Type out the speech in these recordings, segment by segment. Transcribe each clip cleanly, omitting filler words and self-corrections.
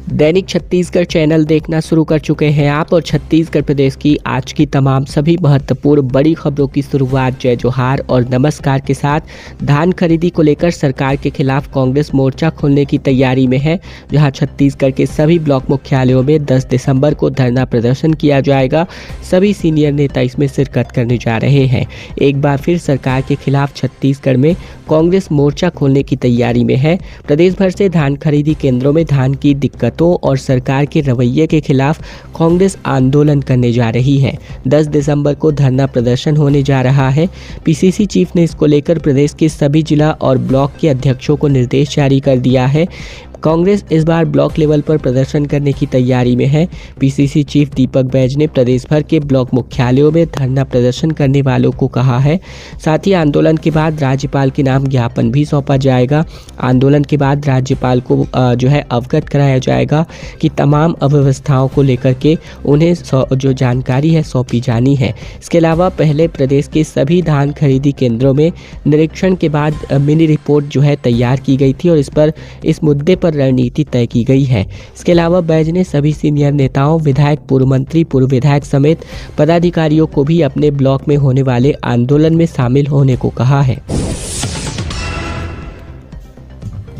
दैनिक Chhattisgarh channel देखना शुरू कर चुके हैं आप और छत्तीसगढ़ प्रदेश की आज की तमाम सभी महत्वपूर्ण बड़ी खबरों की शुरुआत जय जोहार और नमस्कार के साथ। धान खरीदी को लेकर सरकार के खिलाफ कांग्रेस मोर्चा खोलने की तैयारी में है, जहां छत्तीसगढ़ के सभी ब्लॉक मुख्यालयों में 10 दिसंबर को धरना प्रदर्शन किया जाएगा। सभी सीनियर नेता इसमें शिरकत करने जा रहे हैं। एक बार फिर सरकार के खिलाफ छत्तीसगढ़ में कांग्रेस मोर्चा खोलने की तैयारी में है। प्रदेश भर से धान खरीदी केंद्रों में धान की दिक्कतों और सरकार के रवैये के खिलाफ कांग्रेस आंदोलन करने जा रही है। 10 दिसंबर को धरना प्रदर्शन होने जा रहा है। पीसीसी चीफ ने इसको लेकर प्रदेश के सभी जिला और ब्लॉक के अध्यक्षों को निर्देश जारी कर दिया है। कांग्रेस इस बार ब्लॉक लेवल पर प्रदर्शन करने की तैयारी में है। पीसीसी चीफ दीपक बैज ने प्रदेश भर के ब्लॉक मुख्यालयों में धरना प्रदर्शन करने वालों को कहा है। साथ ही आंदोलन के बाद राज्यपाल के नाम ज्ञापन भी सौंपा जाएगा। आंदोलन के बाद राज्यपाल को अवगत कराया जाएगा कि तमाम अव्यवस्थाओं को लेकर के उन्हें जो जानकारी है सौंपी जानी है। इसके अलावा पहले प्रदेश के सभी धान खरीदी केंद्रों में निरीक्षण के बाद मिनी रिपोर्ट तैयार की गई थी और इस मुद्दे पर रणनीति तय की गई है। इसके अलावा बैज ने सभी सीनियर नेताओं, विधायक, पूर्व मंत्री, पूर्व विधायक समेत पदाधिकारियों को भी अपने ब्लॉक में होने वाले आंदोलन में शामिल होने को कहा है।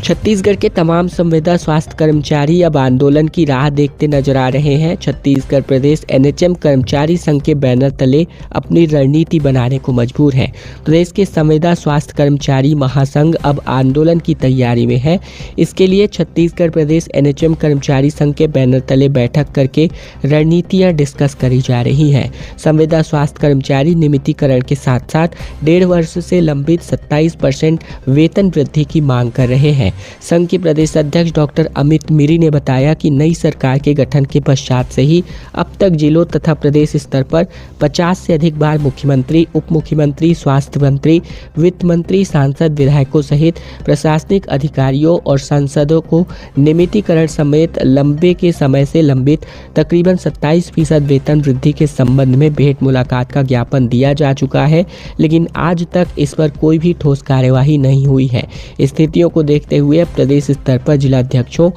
छत्तीसगढ़ के तमाम संविदा स्वास्थ्य कर्मचारी अब आंदोलन की राह देखते नजर आ रहे हैं। छत्तीसगढ़ प्रदेश एनएचएम कर्मचारी संघ के बैनर तले अपनी रणनीति बनाने को मजबूर है। प्रदेश के संविदा स्वास्थ्य कर्मचारी महासंघ अब आंदोलन की तैयारी में है। इसके लिए छत्तीसगढ़ प्रदेश एनएचएम कर्मचारी संघ के बैनर तले बैठक करके रणनीतियां डिस्कस करी जा रही हैं। संविदा स्वास्थ्य कर्मचारी नियमितीकरण के साथ साथ 1.5 वर्ष से लंबित 27% वेतन वृद्धि की मांग कर रहे हैं। संघ के प्रदेश अध्यक्ष डॉक्टर अमित मीरी ने बताया कि नई सरकार के गठन के पश्चात से ही अब तक जिलों तथा प्रदेश स्तर पर 50 से अधिक बार मुख्यमंत्री, उप मुख्यमंत्री, स्वास्थ्य मंत्री, वित्त मंत्री, सांसद, विधायकों सहित प्रशासनिक अधिकारियों और सांसदों को नियमितीकरण समेत लंबे के समय से लंबित तकरीबन 27% वेतन वृद्धि के संबंध में भेंट मुलाकात का ज्ञापन दिया जा चुका है, लेकिन आज तक इस पर कोई भी ठोस कार्यवाही नहीं हुई है। स्थितियों को देखते हुए प्रदेश स्तर पर जिलाध्यक्षों,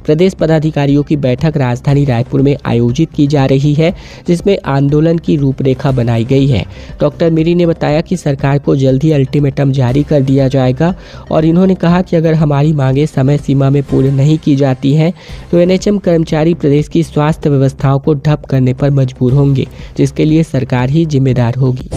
प्रदेश पदाधिकारियों की बैठक राजधानी रायपुर में आयोजित की जा रही है, जिसमें आंदोलन की रूपरेखा बनाई गई है। डॉक्टर मीरी ने बताया कि सरकार को जल्द ही अल्टीमेटम जारी कर दिया जाएगा और इन्होंने कहा कि अगर हमारी मांगें समय सीमा में पूरी नहीं की जाती हैं तो एनएचएम कर्मचारी प्रदेश की स्वास्थ्य व्यवस्थाओं को ठप करने पर मजबूर होंगे, जिसके लिए सरकार ही जिम्मेदार होगी।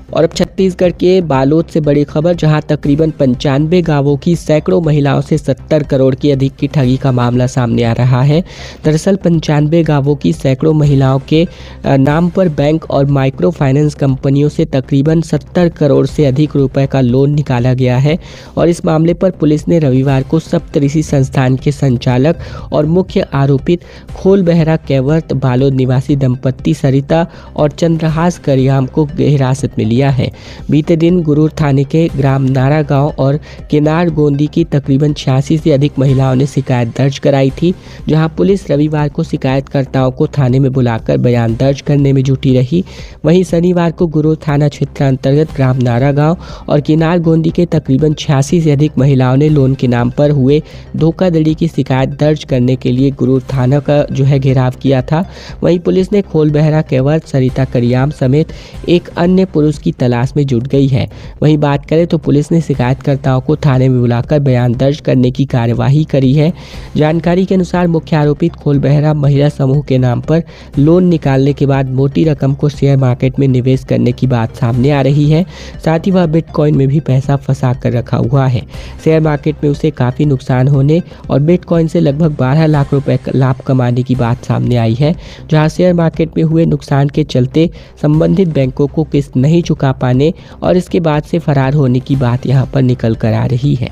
और अब छत्तीसगढ़ के बालोद से बड़ी खबर, जहां तकरीबन 95 गांवों की सैकड़ों महिलाओं से 70 करोड़ की अधिक की ठगी का मामला सामने आ रहा है। दरअसल 95 गांवों की सैकड़ों महिलाओं के नाम पर बैंक और माइक्रो फाइनेंस कंपनियों से तकरीबन 70 करोड़ से अधिक रुपए का लोन निकाला गया है और इस मामले पर पुलिस ने रविवार को सप्तऋषि संस्थान के संचालक और मुख्य आरोपित खोल बेहरा केवर्त बालोद निवासी दंपत्ति सरिता और चंद्रहास करियाम को हिरासत में लिया है। बीते दिन गुरूर थाने के ग्राम नारा गांव और किनार गोंदी की तकरीबन 86 से अधिक महिलाओं ने शिकायत दर्ज कराई थी, जहां पुलिस रविवार को शिकायतकर्ताओं को थाने में बुलाकर बयान दर्ज करने में जुटी रही। वहीं शनिवार को गुरूर थाना क्षेत्र अंतर्गत ग्राम नारा गांव और किनार गोंदी के तकरीबन 86 से अधिक महिलाओं ने लोन के नाम पर हुए धोखाधड़ी की शिकायत दर्ज करने के लिए गुरूर थाना का घेराव किया था। वहीं पुलिस ने खोल बेहरा केवर्त, सरिता करियाम समेत एक अन्य पुरुष की तलाश में जुट गई है। वहीं बात करें तो पुलिस ने शिकायतकर्ताओं को थाने में बुलाकर बयान दर्ज करने की कार्यवाही करी है। जानकारी के अनुसार मुख्य आरोपित खोल बेहरा महिला समूह के नाम पर लोन निकालने के बाद मोटी रकम को शेयर मार्केट में निवेश करने की बात सामने आ रही है। साथ ही वह बिटकॉइन में भी पैसा फंसा कर रखा हुआ है। शेयर मार्केट में उसे काफी नुकसान होने और बिटकॉइन से लगभग 12 लाख रुपए लाभ कमाने की बात सामने आई है, जहां शेयर मार्केट में हुए नुकसान के चलते संबंधित बैंकों को किस्त नहीं चुका पाने और इसके बाद से फरार होने की बात यहां पर निकल कर आ रही है।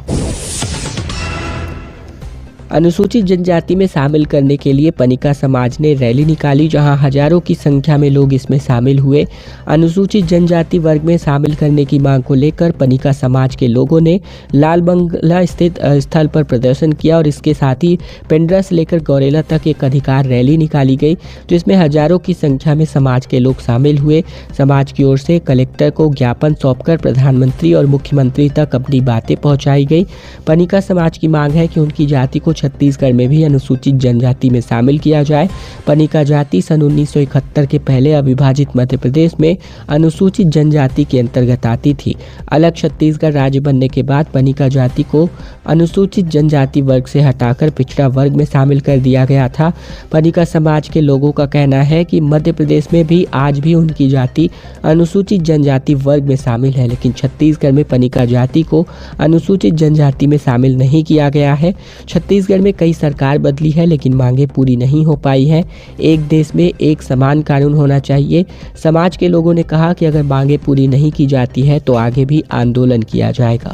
अनुसूचित जनजाति में शामिल करने के लिए पनिका समाज ने रैली निकाली, जहां हजारों की संख्या में लोग इसमें शामिल हुए। अनुसूचित जनजाति वर्ग में शामिल करने की मांग को लेकर पनिका समाज के लोगों ने लाल बंगला स्थित स्थल पर प्रदर्शन किया और इसके साथ ही पेंड्रा से लेकर गौरेला तक एक अधिकार रैली निकाली गई, जिसमें हजारों की संख्या में समाज के लोग शामिल हुए। समाज की ओर से कलेक्टर को ज्ञापन सौंपकर प्रधानमंत्री और मुख्यमंत्री तक अपनी बातें पहुंचाई गई। पनिका समाज की मांग है कि उनकी जाति को छत्तीसगढ़ में भी अनुसूचित जनजाति में शामिल किया जाए। पनिका जाति सन 1971 के पहले अविभाजित मध्य प्रदेश में अनुसूचित जनजाति के अंतर्गत आती थी। अलग छत्तीसगढ़ राज्य बनने के बाद पनिका जाति को अनुसूचित जनजाति वर्ग से हटाकर पिछड़ा वर्ग में शामिल कर दिया गया था। पनिका समाज के लोगों का कहना है कि मध्य प्रदेश में भी आज भी उनकी जाति अनुसूचित जनजाति वर्ग में शामिल है, लेकिन छत्तीसगढ़ में पनिका जाति को अनुसूचित जनजाति में शामिल नहीं किया गया है। छत्तीसगढ़ में कई सरकार बदली है, लेकिन मांगे पूरी नहीं हो पाई है। एक देश में एक समान कानून होना चाहिए। समाज के लोगों ने कहा कि अगर मांगे पूरी नहीं की जाती है तो आगे भी आंदोलन किया जाएगा।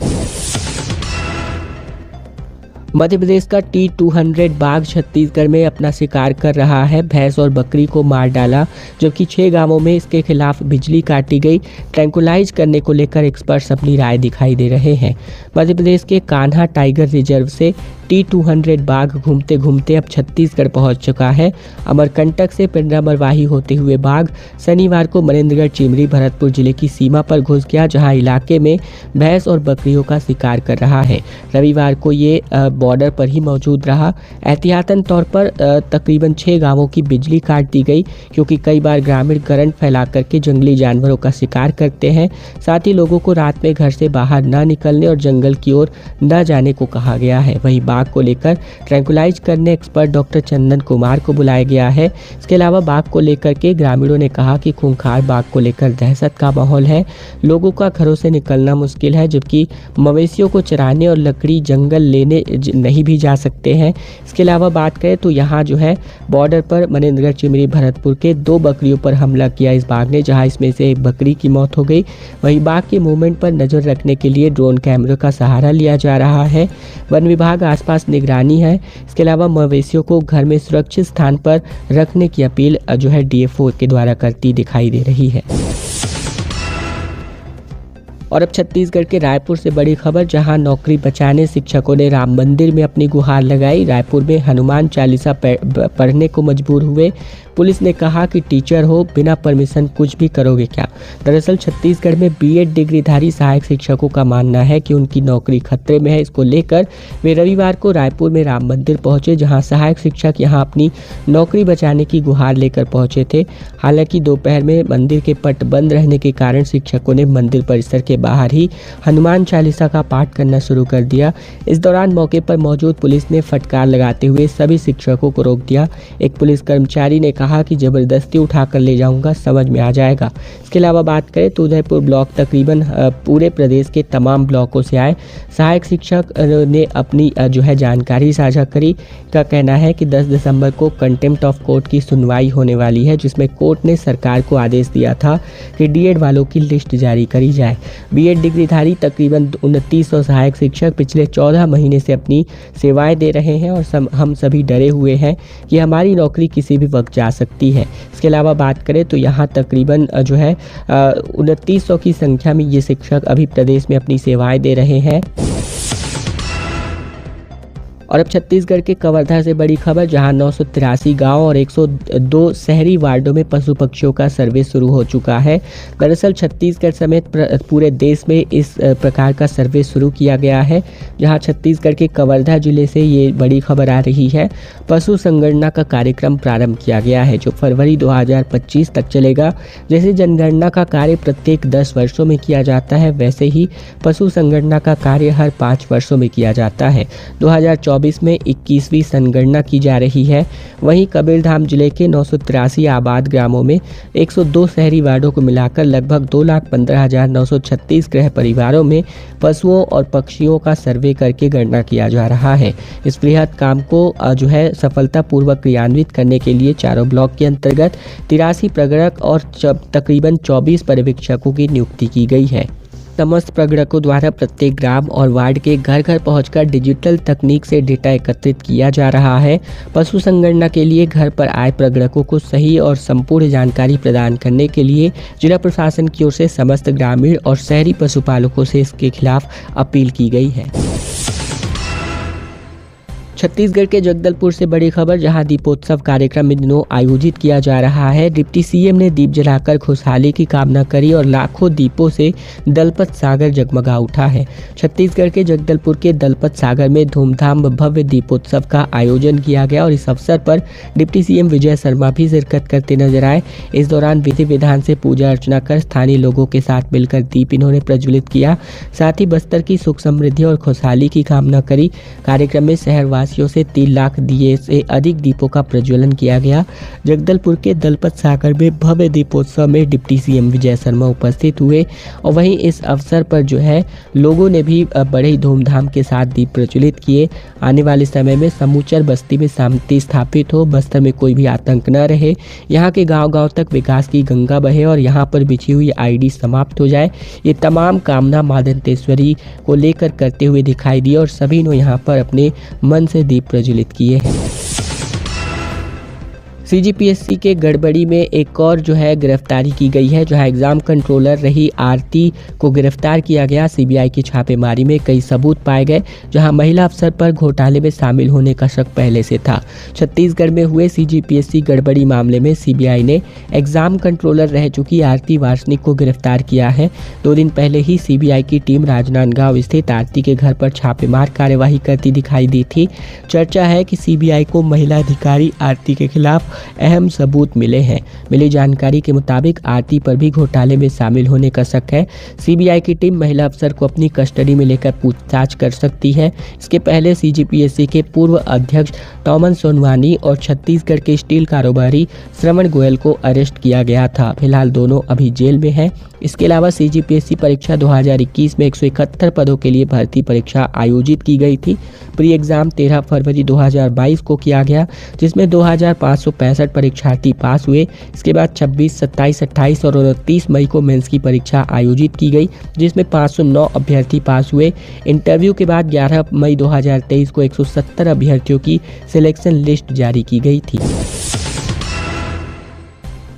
मध्य प्रदेश का T200 बाघ छत्तीसगढ़ में अपना शिकार कर रहा है। भैंस और बकरी को मार डाला, जबकि 6 गांवों में इसके खिलाफ बिजली काटी गई। ट्रैंकुलाइज करने को लेकर एक्सपर्ट्स अपनी राय दिखाई दे रहे हैं। मध्य प्रदेश के कान्हा टाइगर रिजर्व से T200 बाघ घूमते घूमते अब छत्तीसगढ़ पहुंच चुका है। अमरकंटक से पेंड्रा मरवाही होते हुए बाघ शनिवार को मनेन्द्रगढ़ चिमरी भरतपुर जिले की सीमा पर घुस गया, जहां इलाके में भैंस और बकरियों का शिकार कर रहा है। रविवार को ये बॉर्डर पर ही मौजूद रहा। एहतियातन तौर पर तकरीबन 6 गांवों की बिजली काट दी गई, क्योंकि कई बार ग्रामीण करंट फैला करके जंगली जानवरों का शिकार करते हैं। साथ ही लोगों को रात में घर से बाहर न निकलने और जंगल की ओर न जाने को कहा गया है। वहीं बाघ को लेकर ट्रैंकुलाइज करने एक्सपर्ट डॉक्टर चंदन कुमार को बुलाया गया है। इसके अलावा बाघ को लेकर के ग्रामीणों ने कहा कि खूंखार बाघ को लेकर दहशत का माहौल है। लोगों का घरों से निकलना मुश्किल है, जबकि मवेशियों को चराने और लकड़ी जंगल लेने नहीं भी जा सकते हैं। इसके अलावा बात करें तो यहाँ जो है बॉर्डर पर मनेन्द्रगढ़ चिमरी भरतपुर के 2 बकरियों पर हमला किया इस बाघ ने, जहाँ इसमें से एक बकरी की मौत हो गई। वहीं बाघ के मूवमेंट पर नजर रखने के लिए ड्रोन कैमरे का सहारा लिया जा रहा है। वन विभाग आसपास निगरानी है। इसके अलावा मवेशियों को घर में सुरक्षित स्थान पर रखने की अपील जो है DFO के द्वारा करती दिखाई दे रही है। और अब छत्तीसगढ़ के रायपुर से बड़ी खबर, जहां नौकरी बचाने शिक्षकों ने राम मंदिर में अपनी गुहार लगाई। रायपुर में हनुमान चालीसा पढ़ने को मजबूर हुए। पुलिस ने कहा कि टीचर हो, बिना परमिशन कुछ भी करोगे क्या। दरअसल छत्तीसगढ़ में B.Ed डिग्रीधारी सहायक शिक्षकों का मानना है कि उनकी नौकरी खतरे में है। इसको लेकर वे रविवार को रायपुर में राम मंदिर पहुंचे, जहां सहायक शिक्षक यहां अपनी नौकरी बचाने की गुहार लेकर पहुंचे थे। हालांकि दोपहर में मंदिर के पट बंद रहने के कारण शिक्षकों ने मंदिर परिसर के बाहर ही हनुमान चालीसा का पाठ करना शुरू कर दिया। इस दौरान मौके पर मौजूद पुलिस ने फटकार लगाते हुए सभी शिक्षकों को रोक दिया। एक पुलिस कर्मचारी ने कहा कि जबरदस्ती उठाकर ले जाऊंगा, समझ में आ जाएगा। इसके अलावा बात करें तो उदयपुर ब्लॉक तकरीबन पूरे प्रदेश के तमाम ब्लॉकों से आए सहायक शिक्षक ने अपनी जो है जानकारी साझा करी। का कहना है कि 10 दिसंबर को कंटेम्प्ट ऑफ कोर्ट की सुनवाई होने वाली है, जिसमें कोर्ट ने सरकार को आदेश दिया था कि D.Ed वालों की लिस्ट जारी करी जाए। B.Ed डिग्रीधारी तकरीबन 2900 सहायक शिक्षक पिछले 14 महीने से अपनी सेवाएं दे रहे हैं और हम सभी डरे हुए हैं कि हमारी नौकरी किसी भी वक्त जा सकती है। इसके अलावा बात करें तो यहाँ तकरीबन जो है 2900 की संख्या में ये शिक्षक अभी प्रदेश में अपनी सेवाएं दे रहे हैं। और अब छत्तीसगढ़ के कवर्धा से बड़ी खबर, जहां 983 गांव और 102 शहरी वार्डों में पशु पक्षियों का सर्वे शुरू हो चुका है। दरअसल छत्तीसगढ़ समेत पूरे देश में इस प्रकार का सर्वे शुरू किया गया है, जहां छत्तीसगढ़ के कवर्धा जिले से ये बड़ी खबर आ रही है। पशु संगणना का कार्यक्रम प्रारंभ किया गया है, जो फरवरी 2025 तक चलेगा। जैसे जनगणना का कार्य प्रत्येक 10 वर्षों में किया जाता है, वैसे ही पशु संगणना का कार्य हर 5 वर्षों में किया जाता है। 2024 में 21वीं संगणना की जा रही है। वहीं कबीरधाम जिले के 983 आबाद ग्रामों में 102 शहरी वार्डों को मिलाकर लगभग 2,15,936 गृह परिवारों में पशुओं और पक्षियों का सर्वे करके गणना किया जा रहा है। इस बृहद काम को जो है सफलतापूर्वक क्रियान्वित करने के लिए चारों ब्लॉक के अंतर्गत 83 प्रगणक और तकरीबन 24 पर्यवेक्षकों की नियुक्ति की गई है। समस्त प्रगणकों द्वारा प्रत्येक ग्राम और वार्ड के घर घर पहुंचकर डिजिटल तकनीक से डेटा एकत्रित किया जा रहा है। पशु संगणना के लिए घर पर आए प्रगणकों को सही और संपूर्ण जानकारी प्रदान करने के लिए जिला प्रशासन की ओर से समस्त ग्रामीण और शहरी पशुपालकों से इसके खिलाफ अपील की गई है। छत्तीसगढ़ के जगदलपुर से बड़ी खबर, जहां दीपोत्सव कार्यक्रम इन दिनों आयोजित किया जा रहा है। डिप्टी सीएम ने दीप जलाकर खुशहाली की कामना करी और लाखों दीपों से दलपत सागर जगमगा उठा है। छत्तीसगढ़ के जगदलपुर के दलपत सागर में धूमधाम भव्य दीपोत्सव का आयोजन किया गया और इस अवसर पर डिप्टी सीएम विजय शर्मा भी शिरकत करते नजर आए। इस दौरान विधि विधान से पूजा अर्चना कर स्थानीय लोगों के साथ मिलकर दीप इन्होंने प्रज्वलित किया। साथ ही बस्तर की सुख समृद्धि और खुशहाली की कामना करी। कार्यक्रम में शहरवासी से 3 लाख दिए से अधिक दीपों का प्रज्वलन किया गया। जगदलपुर के दलपत सागर में भव्य दीपोत्सव में डिप्टी सीएम विजय शर्मा उपस्थित हुए और वहीं इस अवसर पर जो है लोगों ने भी बड़े ही धूमधाम के साथ दीप प्रज्वलित किए। आने वाले समय में समूचर बस्ती में शांति स्थापित हो, बस्तर में कोई भी आतंक न रहे, यहाँ के गांव-गांव तक विकास की गंगा बहे और यहाँ पर बिछी हुई आईडी समाप्त हो जाए। ये तमाम कामना मां दंतेश्वरी को लेकर करते हुए दिखाई दी और सभी ने यहाँ पर अपने मन से दीप प्रज्वलित किए हैं। सीजीपीएससी के गड़बड़ी में एक और जो है गिरफ्तारी की गई है, जहां एग्जाम कंट्रोलर रही आरती को गिरफ्तार किया गया। सीबीआई की छापेमारी में कई सबूत पाए गए, जहां महिला अफसर पर घोटाले में शामिल होने का शक पहले से था। छत्तीसगढ़ में हुए सीजीपीएससी गड़बड़ी मामले में सीबीआई ने एग्जाम कंट्रोलर रह चुकी आरती वार्ष्णिक को गिरफ्तार किया है। 2 दिन पहले ही सीबीआई की टीम राजनांदगांव स्थित आरती के घर पर छापेमार कार्यवाही करती दिखाई दी थी। चर्चा है कि सीबीआई को महिला अधिकारी आरती के खिलाफ अहम सबूत मिले हैं। मिली जानकारी के मुताबिक आरती पर भी घोटाले में शामिल होने का शक है। सीबीआई की टीम महिला अफसर को अपनी कस्टडी में लेकर पूछताछ कर सकती है। इसके पहले सीजीपीएससी के पूर्व अध्यक्ष टॉमन सोनवानी और छत्तीसगढ़ के स्टील कारोबारी श्रवण गोयल को अरेस्ट किया गया था। फिलहाल दोनों अभी जेल में हैं। इसके अलावा सीजीपीएससी परीक्षा 2021 में 171 पदों के लिए भर्ती परीक्षा आयोजित की गई थी। प्री एग्जाम 13 फरवरी 2022 को किया गया, जिसमें 2565 परीक्षार्थी पास हुए। इसके बाद 26, 27, 28 और 29 मई को मेंस की परीक्षा आयोजित की गई, जिसमें 509 अभ्यर्थी पास हुए। इंटरव्यू के बाद 11 मई 2023 को 170 अभ्यर्थियों की सिलेक्शन लिस्ट जारी की गई थी।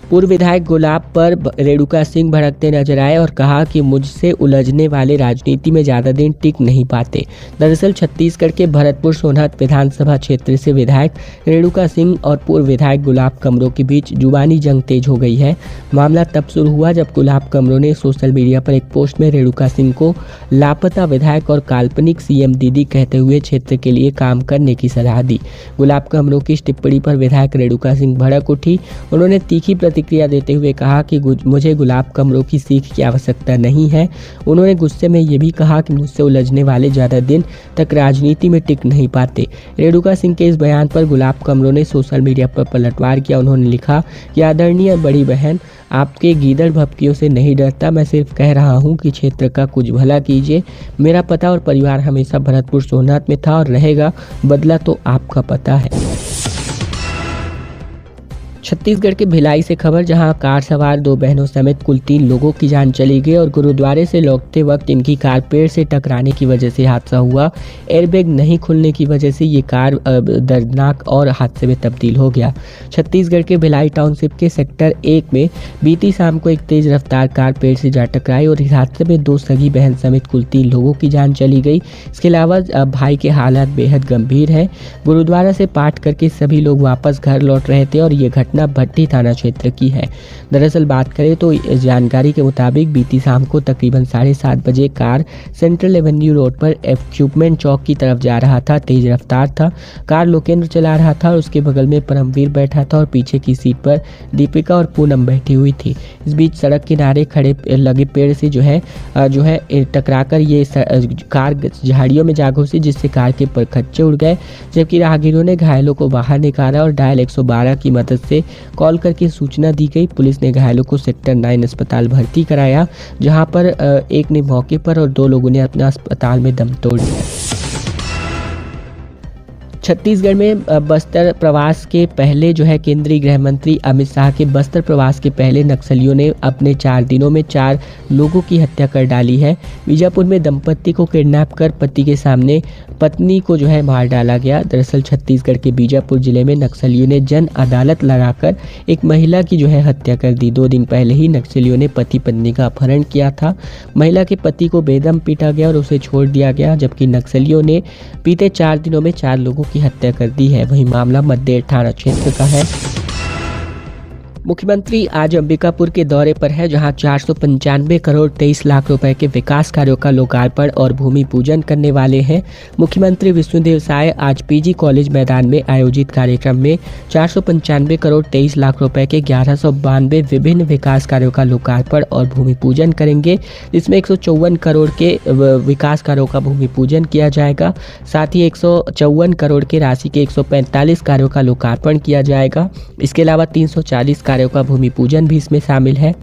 पूर्व विधायक गुलाब पर रेणुका सिंह भड़कते नजर आए और कहा कि मुझसे उलझने वाले राजनीति में ज्यादा दिन टिक नहीं पाते। दरअसल छत्तीसगढ़ के भरतपुर सोनहत विधानसभा क्षेत्र से विधायक रेणुका सिंह और पूर्व विधायक गुलाब कमरो के बीच जुबानी जंग तेज हो गई है। मामला तब शुरू हुआ जब गुलाब कमरो ने सोशल मीडिया पर एक पोस्ट में रेणुका सिंह को लापता विधायक और काल्पनिक सीएम दीदी कहते हुए क्षेत्र के लिए काम करने की सलाह दी। गुलाब कमरो की इस टिप्पणी पर विधायक रेणुका सिंह भड़क उठी। उन्होंने तीखी प्रतिक्रिया देते हुए कहा कि मुझे गुलाब कमरो की सीख की आवश्यकता नहीं है। उन्होंने गुस्से में ये भी कहा कि मुझसे उलझने वाले ज़्यादा दिन तक राजनीति में टिक नहीं पाते। रेणुका सिंह के इस बयान पर गुलाब कमरो ने सोशल मीडिया पर पलटवार किया। उन्होंने लिखा कि आदरणीय बड़ी बहन, आपके गीदड़ भपकियों से नहीं डरता। मैं सिर्फ कह रहा हूँ कि क्षेत्र का कुछ भला कीजिए। मेरा पता और परिवार हमेशा भरतपुर सोनहत में था और रहेगा। बदला तो आपका पता है। छत्तीसगढ़ के भिलाई से खबर, जहां कार सवार 2 बहनों समेत कुल 3 लोगों की जान चली गई और गुरुद्वारे से लौटते वक्त इनकी कार पेड़ से टकराने की वजह से हादसा हुआ। एयरबैग नहीं खुलने की वजह से ये कार दर्दनाक और हादसे में तब्दील हो गया। छत्तीसगढ़ के भिलाई टाउनशिप के सेक्टर 1 में बीती शाम को एक तेज रफ्तार कार पेड़ से जा टकराई और इस हादसे में 2 सगी बहन समेत कुल 3 लोगों की जान चली गई। इसके अलावा भाई के हालात बेहद गंभीर है। गुरुद्वारा से पाठ करके सभी लोग वापस घर लौट रहे थे और ये घटना भट्टी थाना क्षेत्र की है। दरअसल बात करें तो जानकारी के मुताबिक बीती शाम को तकरीबन 7:30 बजे कार सेंट्रल एवेन्यू रोड पर इक्विपमेंट चौक की तरफ जा रहा था। तेज रफ्तार था। कार लोकेंद्र चला रहा था और उसके बगल में परमवीर बैठा था और पीछे की सीट पर दीपिका और पूनम बैठी हुई थी। इस बीच सड़क किनारे खड़े लगे पेड़ से जो है टकराकर ये कार झाड़ियों में जा घुसी, जिससे कार के परखच्चे उड़ गए। जबकि राहगीरों ने घायलों को बाहर निकाला और डायल 112 की मदद से कॉल करके सूचना दी गई। पुलिस ने घायलों को सेक्टर 9 अस्पताल भर्ती कराया, जहां पर एक ने मौके पर और 2 लोगों ने अपना अस्पताल में दम तोड़ दिया। छत्तीसगढ़ में बस्तर प्रवास के पहले जो है केंद्रीय गृह मंत्री अमित शाह के बस्तर प्रवास के पहले नक्सलियों ने अपने 4 दिनों में 4 लोगों की हत्या कर डाली है। बीजापुर में दंपत्ति को किडनैप कर पति के सामने पत्नी को जो है मार डाला गया। दरअसल छत्तीसगढ़ के बीजापुर जिले में नक्सलियों ने जन अदालत लगाकर एक महिला की जो है हत्या कर दी। 2 दिन पहले ही नक्सलियों ने पति पत्नी का अपहरण किया था। महिला के पति को बेदम पीटा गया और उसे छोड़ दिया गया, जबकि नक्सलियों ने बीते 4 दिनों में 4 लोगों की हत्या कर दी है। वहीं मामला मद्देड़ थाना क्षेत्र का है। मुख्यमंत्री आज अंबिकापुर के दौरे पर है, जहां 495 करोड़ 23 लाख रुपए के विकास कार्यों का लोकार्पण और भूमि पूजन करने वाले हैं। मुख्यमंत्री विष्णुदेव साय आज पीजी कॉलेज मैदान में आयोजित कार्यक्रम में 495 करोड़ 23 लाख रुपए के 1192 विभिन्न विकास कार्यों का लोकार्पण और भूमि पूजन करेंगे, जिसमें 154 करोड़ के विकास कार्यों का भूमि पूजन किया जाएगा। साथ ही 154 करोड़ के राशि के 145 कार्यों का लोकार्पण किया जाएगा। इसके अलावा 340 कार्यों का भूमि पूजन भी इसमें शामिल है।